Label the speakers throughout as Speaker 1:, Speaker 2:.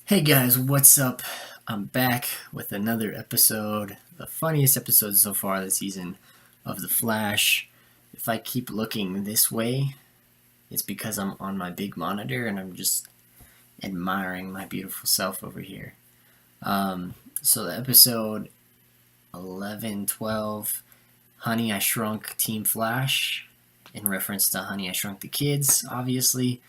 Speaker 1: Hey guys, what's up? I'm back with another episode, the funniest episode so far this season of The Flash. If I keep looking this way, it's because I'm on my big monitor and I'm just admiring my beautiful self over here. So the episode 11, 12, Honey, I Shrunk Team Flash, in reference to Honey, I Shrunk the Kids, obviously.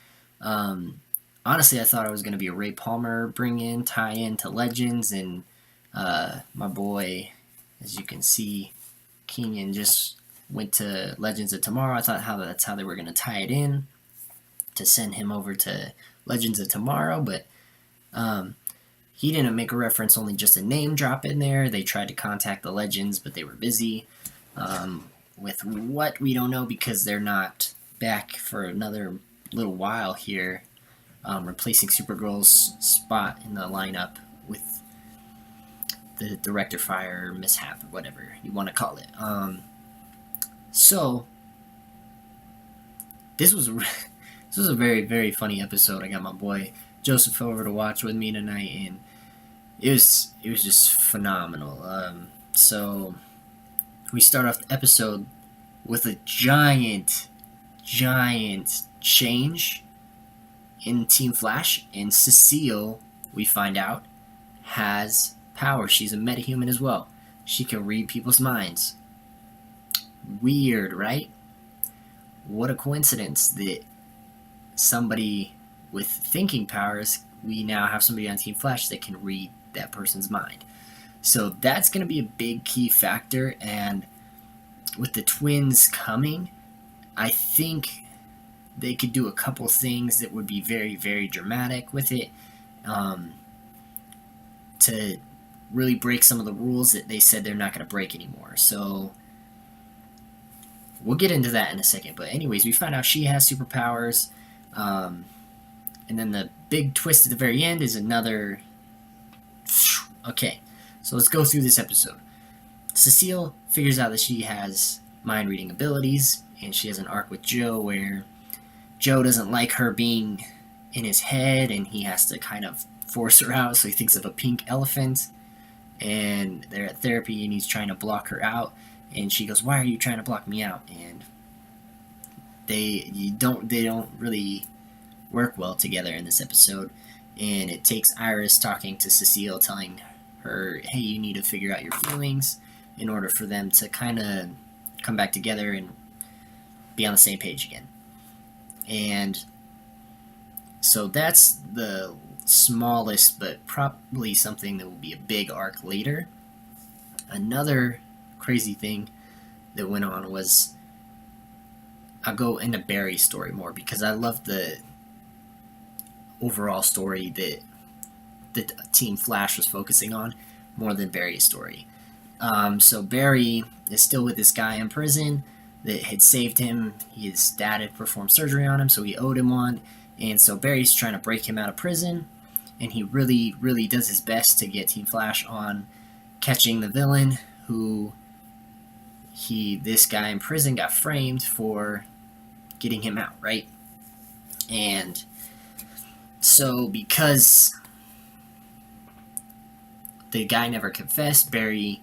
Speaker 1: Um, Honestly, I thought it was going to be a Ray Palmer tie in to Legends, and my boy, as you can see, Kenyon just went to Legends of Tomorrow. I thought that's how they were going to tie it in to send him over to Legends of Tomorrow, but um, he didn't make a reference, only just a name drop in there. They tried to contact the Legends, but they were busy with what we don't know because they're not back for another little while here. Replacing Supergirl's spot in the lineup with the director fire mishap, or whatever you want to call it. So this was this was a very, very funny episode. I got my boy Joseph over to watch with me tonight, and it was just phenomenal. So we start off the episode with a giant change in Team Flash, and Cecile, we find out, has power. She's a metahuman as well. She can read people's minds. Weird, right? What a coincidence that somebody with thinking powers, we now have somebody on Team Flash that can read that person's mind. So that's going to be a big key factor, and with the twins coming, I think they could do a couple things that would be very, very dramatic with it, to really break some of the rules that they said they're not going to break anymore. So we'll get into that in a second. But anyways, we find out she has superpowers, and then the big twist at the very end is another. Okay, so let's go through this episode. Cecile figures out that she has mind reading abilities, and she has an arc with Joe where Joe doesn't like her being in his head, and he has to kind of force her out, so he thinks of a pink elephant, and they're at therapy, and he's trying to block her out, and she goes, "Why are you trying to block me out?" And they don't really work well together in this episode, and it takes Iris talking to Cecile, telling her, "Hey, you need to figure out your feelings in order for them to kind of come back together and be on the same page again." And so that's the smallest, but probably something that will be a big arc later. Another crazy thing that went on was, I'll go into Barry's story more because I love the overall story that Team Flash was focusing on more than Barry's story. So Barry is still with this guy in prison that had saved him. His dad had performed surgery on him, so he owed him one. And so Barry's trying to break him out of prison, and he really, really does his best to get Team Flash on catching the villain, who this guy in prison got framed for getting him out, right? And so because the guy never confessed, Barry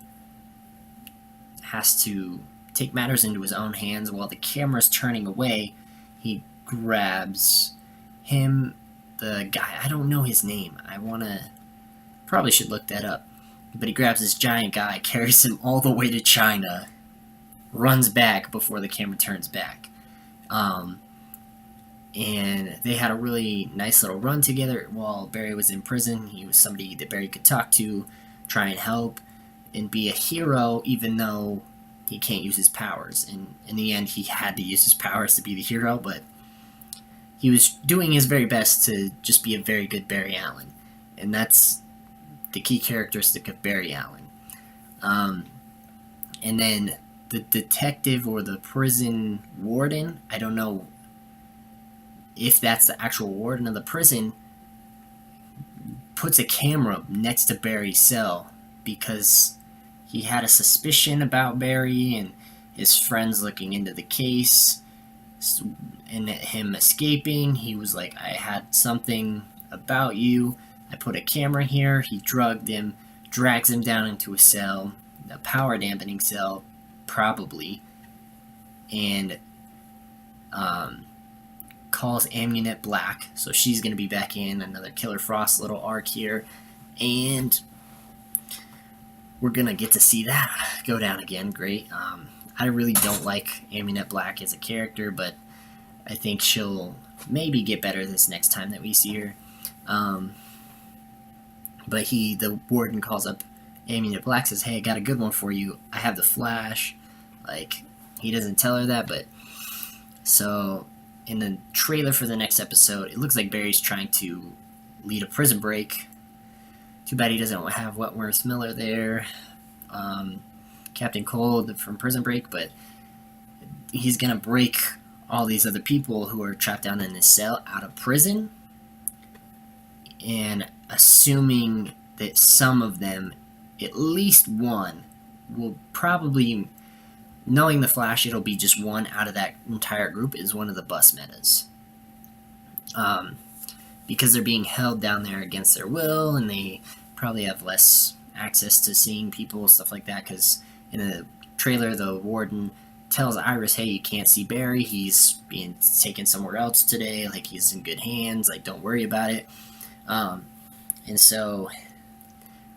Speaker 1: has to take matters into his own hands. While the camera's turning away, he grabs him, the guy, I don't know his name, probably should look that up, but he grabs this giant guy, carries him all the way to China, runs back before the camera turns back, and they had a really nice little run together while Barry was in prison. He was somebody that Barry could talk to, try and help, and be a hero, even though he can't use his powers. And in the end, he had to use his powers to be the hero, but he was doing his very best to just be a very good Barry Allen. And that's the key characteristic of Barry Allen. And then the detective or the prison warden, I don't know if that's the actual warden of the prison, puts a camera next to Barry's cell because he had a suspicion about Barry and his friends looking into the case, and him escaping. He was like, "I had something about you I put a camera here. He drugged him, drags him down into a cell, a power dampening cell, probably, and calls Amunet Black. So she's going to be back in. Another Killer Frost little arc here. And we're going to get to see that go down again. Great. I really don't like Amunet Black as a character, but I think she'll maybe get better this next time that we see her. But the warden calls up Amunet Black, says, hey, I got a good one for you. I have the Flash. Like, he doesn't tell her that, but... So, in the trailer for the next episode, it looks like Barry's trying to lead a prison break. Too bad he doesn't have Wentworth Miller there. Captain Cold from Prison Break, but he's going to break all these other people who are trapped down in this cell out of prison, and assuming that some of them, at least one, will probably, knowing the Flash, it'll be just one out of that entire group, is one of the bus metas. Because they're being held down there against their will, and they probably have less access to seeing people, stuff like that, because in the trailer, the warden tells Iris, hey, you can't see Barry, he's being taken somewhere else today, like, he's in good hands, like, don't worry about it. And so,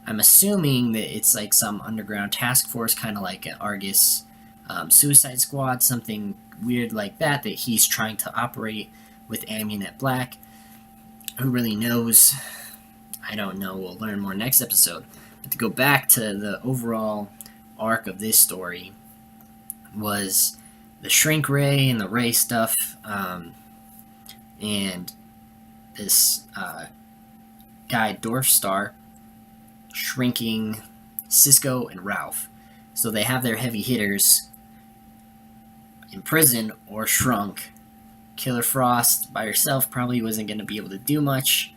Speaker 1: I'm assuming that it's like some underground task force, kind of like an Argus Suicide Squad, something weird like that he's trying to operate with Amunet Black. Who really knows? I don't know, we'll learn more next episode. But to go back to the overall arc of this story, was the Shrink Ray and the Ray stuff, and this guy, Dwarf Star, shrinking Cisco and Ralph. So they have their heavy hitters in prison or shrunk. Killer Frost by herself probably wasn't going to be able to do much.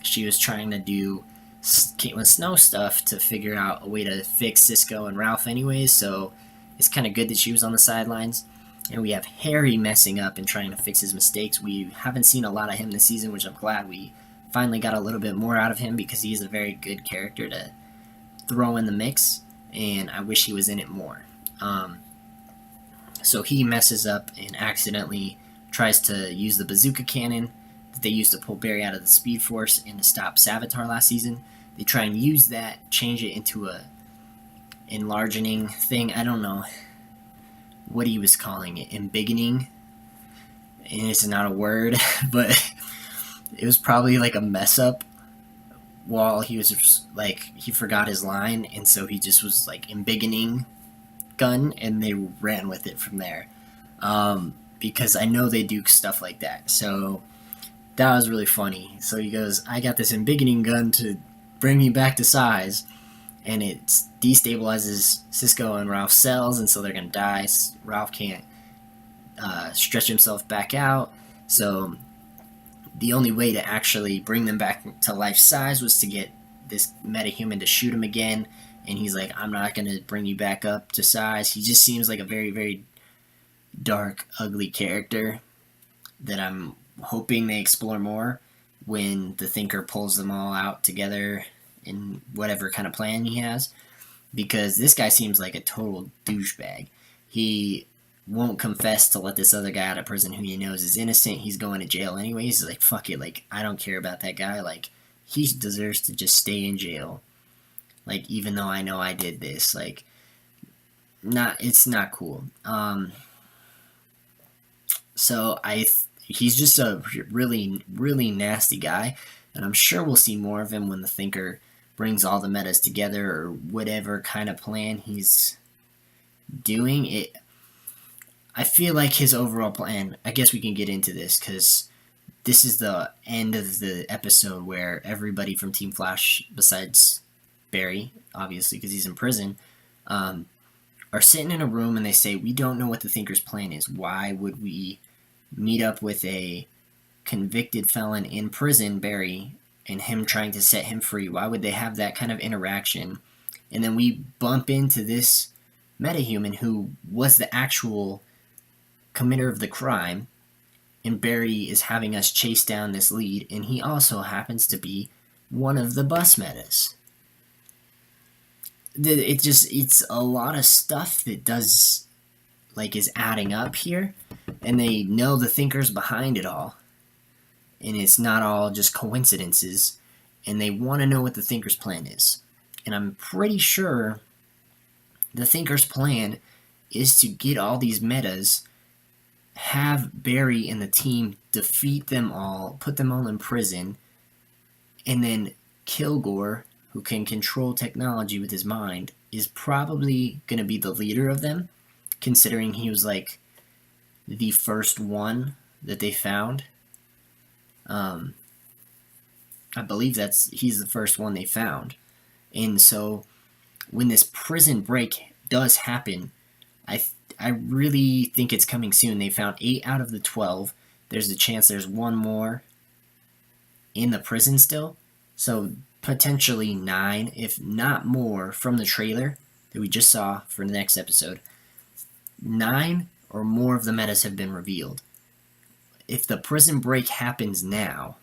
Speaker 1: She was trying to do Caitlin Snow stuff to figure out a way to fix Cisco and Ralph anyways, so it's kind of good that she was on the sidelines. And we have Harry messing up and trying to fix his mistakes. We haven't seen a lot of him this season, which I'm glad we finally got a little bit more out of him, because he's a very good character to throw in the mix, and I wish he was in it more. So he messes up and accidentally tries to use the bazooka cannon that they used to pull Barry out of the Speed Force and to stop Savitar last season. They try and use that, change it into a enlarging thing. I don't know what he was calling it, embiggening, and it's not a word, but it was probably like a mess up while he was just, like, he forgot his line, and so he just was like embiggening gun, and they ran with it from there. Because I know they do stuff like that. So that was really funny. So he goes, I got this embiggening gun to bring me back to size, and it destabilizes Cisco and Ralph's cells, and so they're going to die. Ralph can't stretch himself back out, so the only way to actually bring them back to life size was to get this metahuman to shoot him again, and he's like, I'm not going to bring you back up to size. He just seems like a very, very dark, ugly character that I'm hoping they explore more when the Thinker pulls them all out together in whatever kind of plan he has, because this guy seems like a total douchebag. He won't confess to let this other guy out of prison who he knows is innocent. He's going to jail anyways. He's like, fuck it, like, I don't care about that guy, like, he deserves to just stay in jail, like, even though I know I did this, like, it's not cool. So he's just a really, really nasty guy, and I'm sure we'll see more of him when the Thinker brings all the metas together, or whatever kind of plan he's doing. I feel like his overall plan, I guess we can get into this, because this is the end of the episode where everybody from Team Flash, besides Barry, obviously, because he's in prison, are sitting in a room, and they say, we don't know what the Thinker's plan is. Why would we meet up with a convicted felon in prison, Barry, and him trying to set him free? Why would they have that kind of interaction? And then we bump into this metahuman who was the actual committer of the crime, and Barry is having us chase down this lead, and he also happens to be one of the bus metas. It's a lot of stuff that does, like, is adding up here, and they know the thinkers behind it all, and it's not all just coincidences, and they want to know what the thinkers plan is. And I'm pretty sure the thinkers plan is to get all these metas, have Barry and the team defeat them all, put them all in prison, and then Kilgore, who can control technology with his mind, is probably going to be the leader of them, considering he was like the first one that they found. I believe he's the first one they found. And so when this prison break does happen, I really think it's coming soon. They found 8 out of the 12. There's a chance there's one more in the prison still. So potentially 9, if not more, from the trailer that we just saw for the next episode. 9 or more of the metas have been revealed. If the prison break happens now,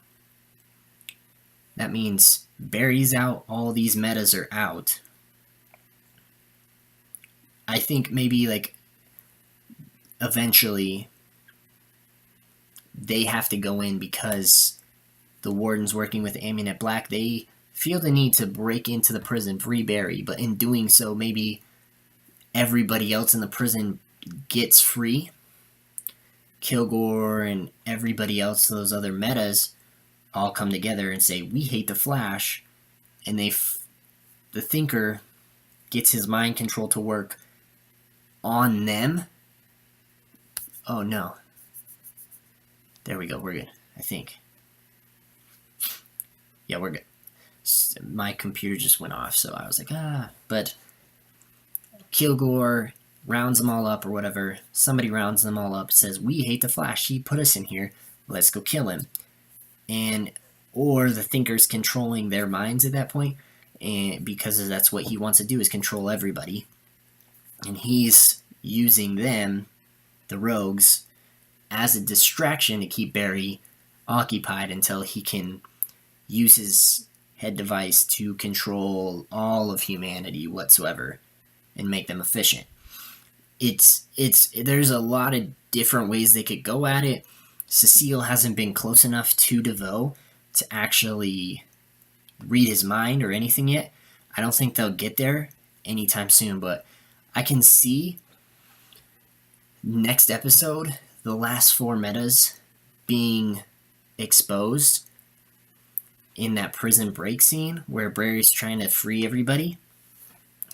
Speaker 1: that means Barry's out, all these metas are out. I think maybe, like, eventually they have to go in because the warden's working with Amunet Black. They feel the need to break into the prison, free Barry, but in doing so, maybe everybody else in the prison gets free. Kilgore and everybody else, those other metas, all come together and say, we hate the Flash, and the Thinker gets his mind control to work on them. Oh no. There we go, we're good, I think. Yeah, we're good. My computer just went off, so I was like, But Kilgore rounds them all up or whatever. Somebody rounds them all up, says, we hate the Flash, he put us in here, let's go kill him. Or the Thinker's controlling their minds at that point, and because that's what he wants to do, is control everybody. And he's using them, the rogues, as a distraction to keep Barry occupied until he can use his head device to control all of humanity whatsoever and make them efficient. There's a lot of different ways they could go at it. Cecile hasn't been close enough to DeVoe to actually read his mind or anything yet. I don't think they'll get there anytime soon, but I can see next episode, the last 4 metas being exposed in that prison break scene where Barry's trying to free everybody.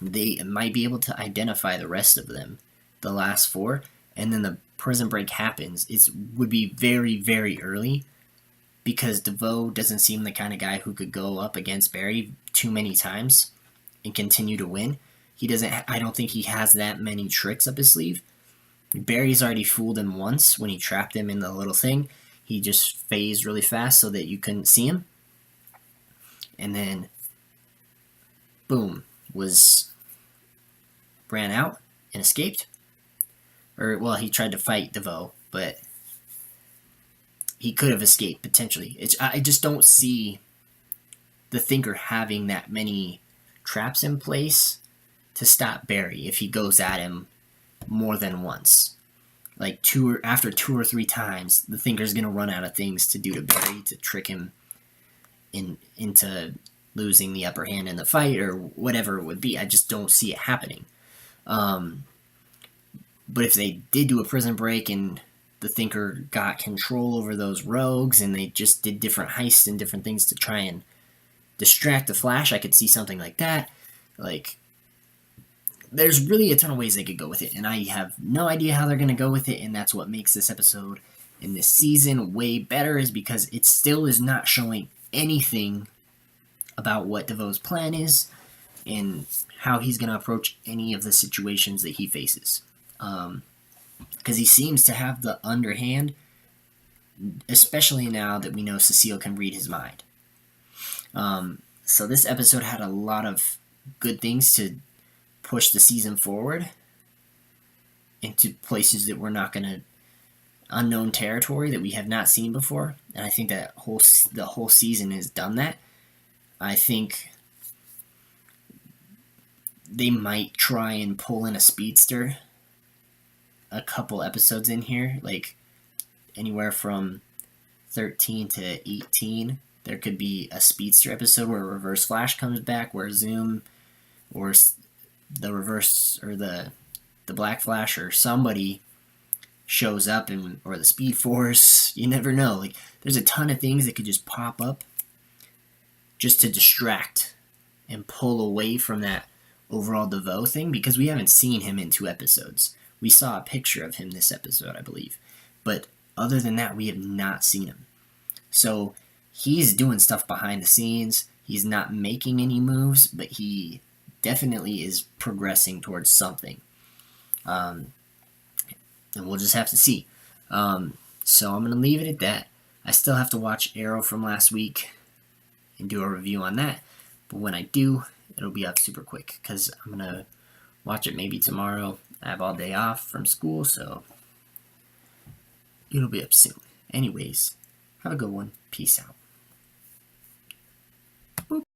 Speaker 1: They might be able to identify the rest of them, the last 4, and then the prison break happens. It would be very, very early because DeVoe doesn't seem the kind of guy who could go up against Barry too many times and continue to win. I don't think he has that many tricks up his sleeve. Barry's already fooled him once when he trapped him in the little thing. He just phased really fast so that you couldn't see him. And then, boom, ran out and escaped. Well, he tried to fight DeVoe, but he could have escaped, potentially. I just don't see the Thinker having that many traps in place to stop Barry if he goes at him more than once. Like after 2 or 3 times, the Thinker's going to run out of things to do to Barry to trick him into losing the upper hand in the fight or whatever it would be. I just don't see it happening. But if they did do a prison break and the Thinker got control over those rogues and they just did different heists and different things to try and distract the Flash, I could see something like that. Like, there's really a ton of ways they could go with it, and I have no idea how they're going to go with it, and that's what makes this episode and this season way better, is because it still is not showing anything about what DeVoe's plan is and how he's going to approach any of the situations that he faces. Because he seems to have the underhand, especially now that we know Cecile can read his mind. So this episode had a lot of good things to push the season forward into places that we're not going to, unknown territory that we have not seen before, and I think that the whole season has done that. I think they might try and pull in a speedster a couple episodes in here, like anywhere from 13 to 18. There could be a speedster episode where Reverse Flash comes back, where Zoom or the Reverse or the Black Flash or somebody shows up, and or the Speed Force. You never know. Like, there's a ton of things that could just pop up just to distract and pull away from that overall DeVoe thing, because we haven't seen him in 2 episodes. We saw a picture of him this episode, I believe, but other than that, we have not seen him. So he's doing stuff behind the scenes. He's not making any moves, but he definitely is progressing towards something. And we'll just have to see. So I'm going to leave it at that. I still have to watch Arrow from last week and do a review on that. But when I do, it'll be up super quick, because I'm going to watch it maybe tomorrow. I have all day off from school, so it'll be up soon. Anyways, have a good one. Peace out.